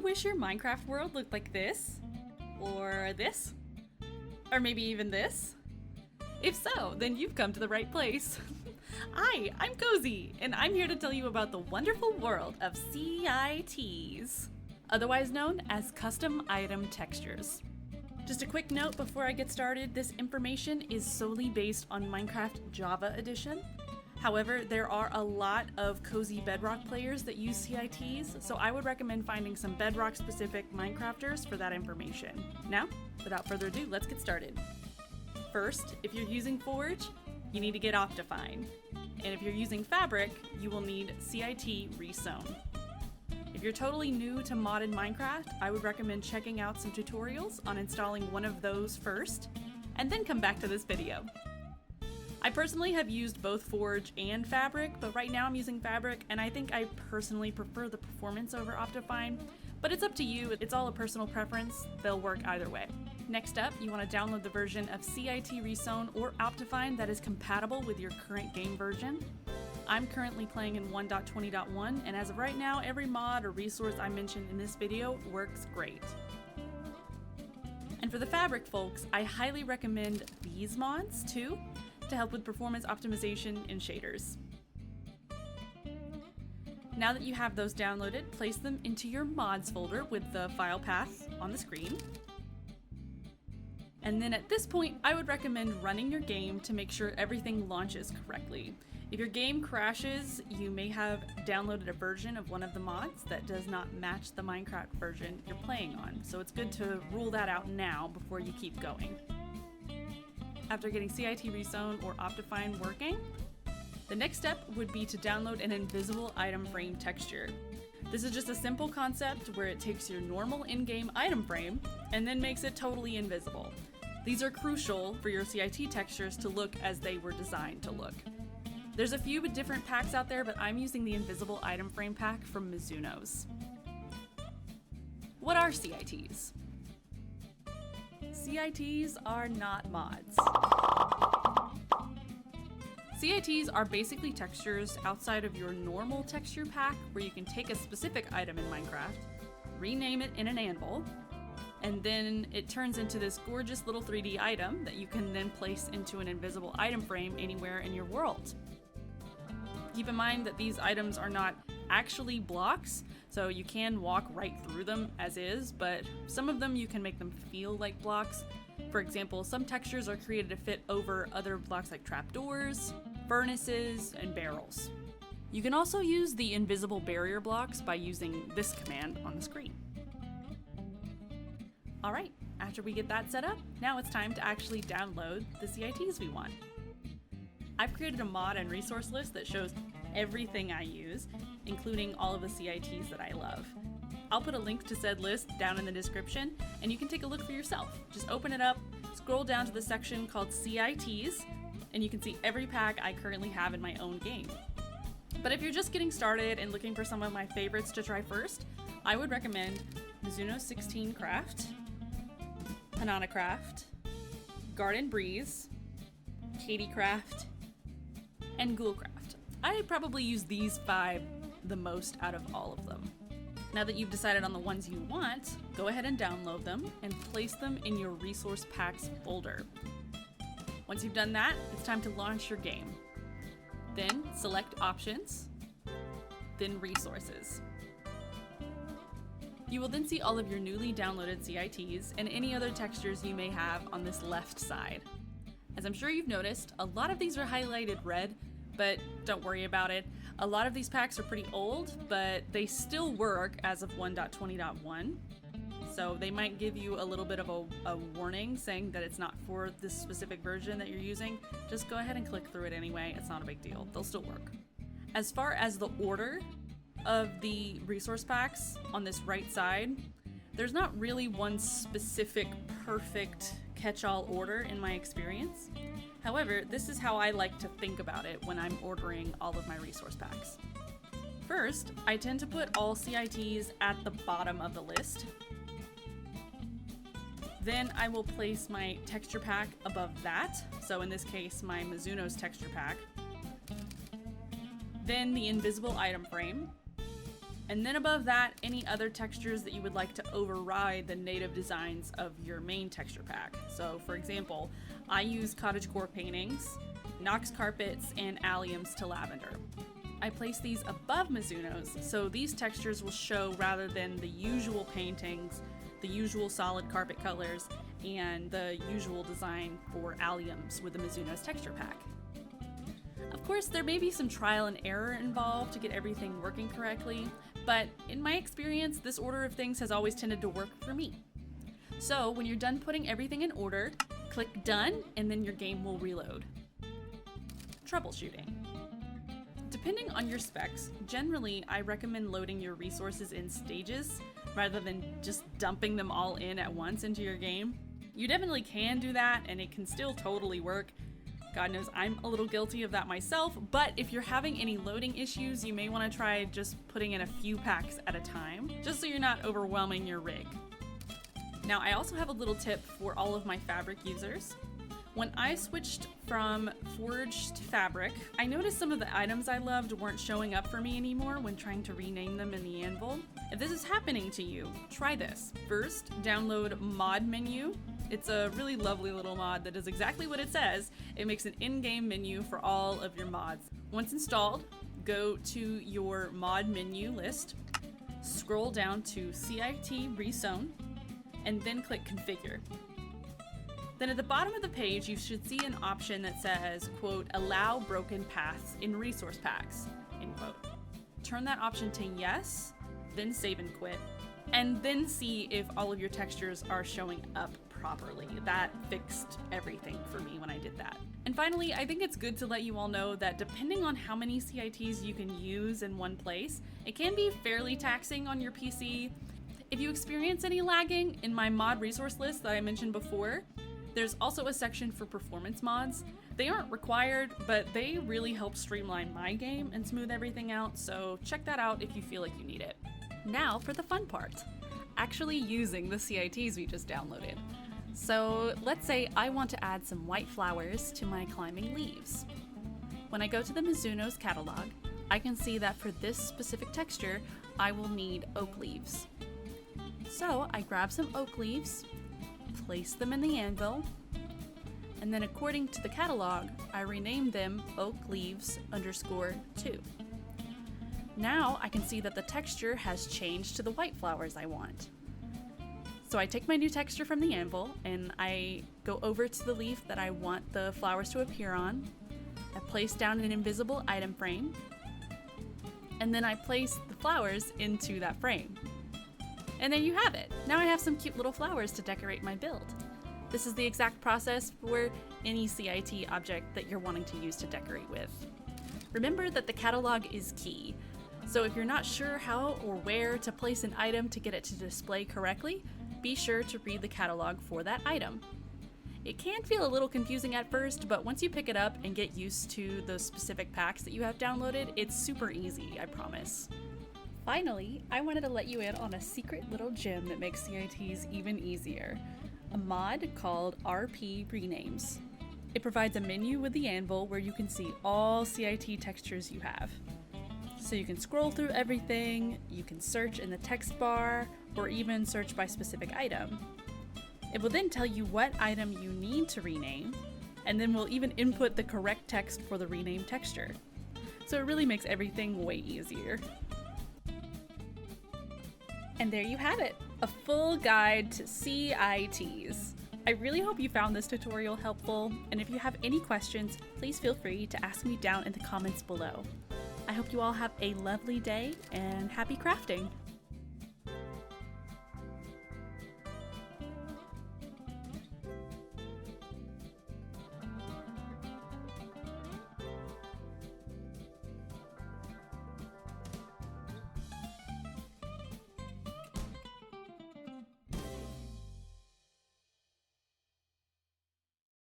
you wish your Minecraft world looked like this? Or this? Or maybe even this? If so, then you've come to the right place. Hi, I'm Cozy, and I'm here to tell you about the wonderful world of CITs, otherwise known as custom item textures. Just a quick note before I get started, this information is solely based on Minecraft Java Edition. However, there are a lot of cozy Bedrock players that use CITs, so I would recommend finding some Bedrock-specific Minecrafters for that information. Now, without further ado, let's get started. First, if you're using Forge, you need to get Optifine. And if you're using Fabric, you will need CIT Resewn. If you're totally new to modded Minecraft, I would recommend checking out some tutorials on installing one of those first, and then come back to this video. I personally have used both Forge and Fabric, but right now I'm using Fabric, and I think I personally prefer the performance over Optifine, but it's up to you, it's all a personal preference, they'll work either way. Next up, you want to download the version of CIT Resewn or Optifine that is compatible with your current game version. I'm currently playing in 1.20.1, and as of right now, every mod or resource I mentioned in this video works great. And for the Fabric folks, I highly recommend these mods too, to help with performance optimization and shaders. Now that you have those downloaded, place them into your mods folder with the file path on the screen. And then at this point, I would recommend running your game to make sure everything launches correctly. If your game crashes, you may have downloaded a version of one of the mods that does not match the Minecraft version you're playing on, so it's good to rule that out now before you keep going. After getting CIT Resewn or Optifine working, the next step would be to download an invisible item frame texture. This is just a simple concept where it takes your normal in-game item frame and then makes it totally invisible. These are crucial for your CIT textures to look as they were designed to look. There's a few different packs out there, but I'm using the invisible item frame pack from Mizuno's. What are CITs? CITs are not mods. CITs are basically textures outside of your normal texture pack where you can take a specific item in Minecraft, rename it in an anvil, and then it turns into this gorgeous little 3D item that you can then place into an invisible item frame anywhere in your world. Keep in mind that these items are not actually blocks, so you can walk right through them as is, but some of them you can make them feel like blocks. For example, some textures are created to fit over other blocks like trapdoors, furnaces, and barrels. You can also use the invisible barrier blocks by using this command on the screen. Alright, after we get that set up, now it's time to actually download the CITs we want. I've created a mod and resource list that shows everything I use, including all of the CITs that I love. I'll put a link to said list down in the description, and you can take a look for yourself. Just open it up, scroll down to the section called CITs, and you can see every pack I currently have in my own game. But if you're just getting started and looking for some of my favorites to try first, I would recommend Mizuno 16 Craft, Banana Craft, Garden Breeze, Katie Craft, and Ghoul Craft. I probably use these 5 the most out of all of them. Now that you've decided on the ones you want, go ahead and download them and place them in your resource packs folder. Once you've done that, it's time to launch your game. Then select options, then resources. You will then see all of your newly downloaded CITs and any other textures you may have on this left side. As I'm sure you've noticed, a lot of these are highlighted red, but don't worry about it. A lot of these packs are pretty old, but they still work as of 1.20.1. So they might give you a little bit of a warning saying that it's not for this specific version that you're using. Just go ahead and click through it anyway. It's not a big deal. They'll still work. As far as the order of the resource packs on this right side, there's not really one specific perfect catch-all order in my experience. However, this is how I like to think about it when I'm ordering all of my resource packs. First, I tend to put all CITs at the bottom of the list. Then I will place my texture pack above that. So in this case, my Mizuno's texture pack. Then the invisible item frame. And then above that, any other textures that you would like to override the native designs of your main texture pack. So for example, I use Cottagecore paintings, Knox carpets, and alliums to lavender. I place these above Mizuno's, so these textures will show rather than the usual paintings, the usual solid carpet colors, and the usual design for alliums with the Mizuno's texture pack. Of course, there may be some trial and error involved to get everything working correctly, but in my experience, this order of things has always tended to work for me. So when you're done putting everything in order, click done, and then your game will reload. Troubleshooting. Depending on your specs, generally I recommend loading your resources in stages rather than just dumping them all in at once into your game. You definitely can do that and it can still totally work. God knows I'm a little guilty of that myself, but if you're having any loading issues, you may want to try just putting in a few packs at a time, just so you're not overwhelming your rig. Now, I also have a little tip for all of my fabric users. When I switched from forged fabric, I noticed some of the items I loved weren't showing up for me anymore when trying to rename them in the anvil. If this is happening to you, try this. First, download Mod Menu. It's a really lovely little mod that does exactly what it says. It makes an in-game menu for all of your mods. Once installed, go to your mod menu list, scroll down to CIT Rezone, and then click Configure. Then at the bottom of the page, you should see an option that says, quote, allow broken paths in resource packs, end quote. Turn that option to yes, then save and quit, and then see if all of your textures are showing up properly. That fixed everything for me when I did that. And finally, I think it's good to let you all know that depending on how many CITs you can use in one place, it can be fairly taxing on your PC. If you experience any lagging, in my mod resource list that I mentioned before, there's also a section for performance mods. They aren't required, but they really help streamline my game and smooth everything out, so check that out if you feel like you need it. Now for the fun part, actually using the CITs we just downloaded. So let's say I want to add some white flowers to my climbing leaves. When I go to the Mizuno's catalog, I can see that for this specific texture, I will need oak leaves. So I grab some oak leaves, place them in the anvil, and then according to the catalog, I rename them oak leaves _2. Now I can see that the texture has changed to the white flowers I want. So I take my new texture from the anvil and I go over to the leaf that I want the flowers to appear on. I place down an invisible item frame, and then I place the flowers into that frame. And there you have it. Now I have some cute little flowers to decorate my build. This is the exact process for any CIT object that you're wanting to use to decorate with. Remember that the catalog is key. So if you're not sure how or where to place an item to get it to display correctly, be sure to read the catalog for that item. It can feel a little confusing at first, but once you pick it up and get used to those specific packs that you have downloaded, it's super easy, I promise. Finally, I wanted to let you in on a secret little gem that makes CITs even easier. A mod called RP Renames. It provides a menu with the anvil where you can see all CIT textures you have. So you can scroll through everything, you can search in the text bar, or even search by specific item. It will then tell you what item you need to rename, and then will even input the correct text for the rename texture. So it really makes everything way easier. And there you have it, a full guide to CITs. I really hope you found this tutorial helpful, and if you have any questions, please feel free to ask me down in the comments below. I hope you all have a lovely day and happy crafting!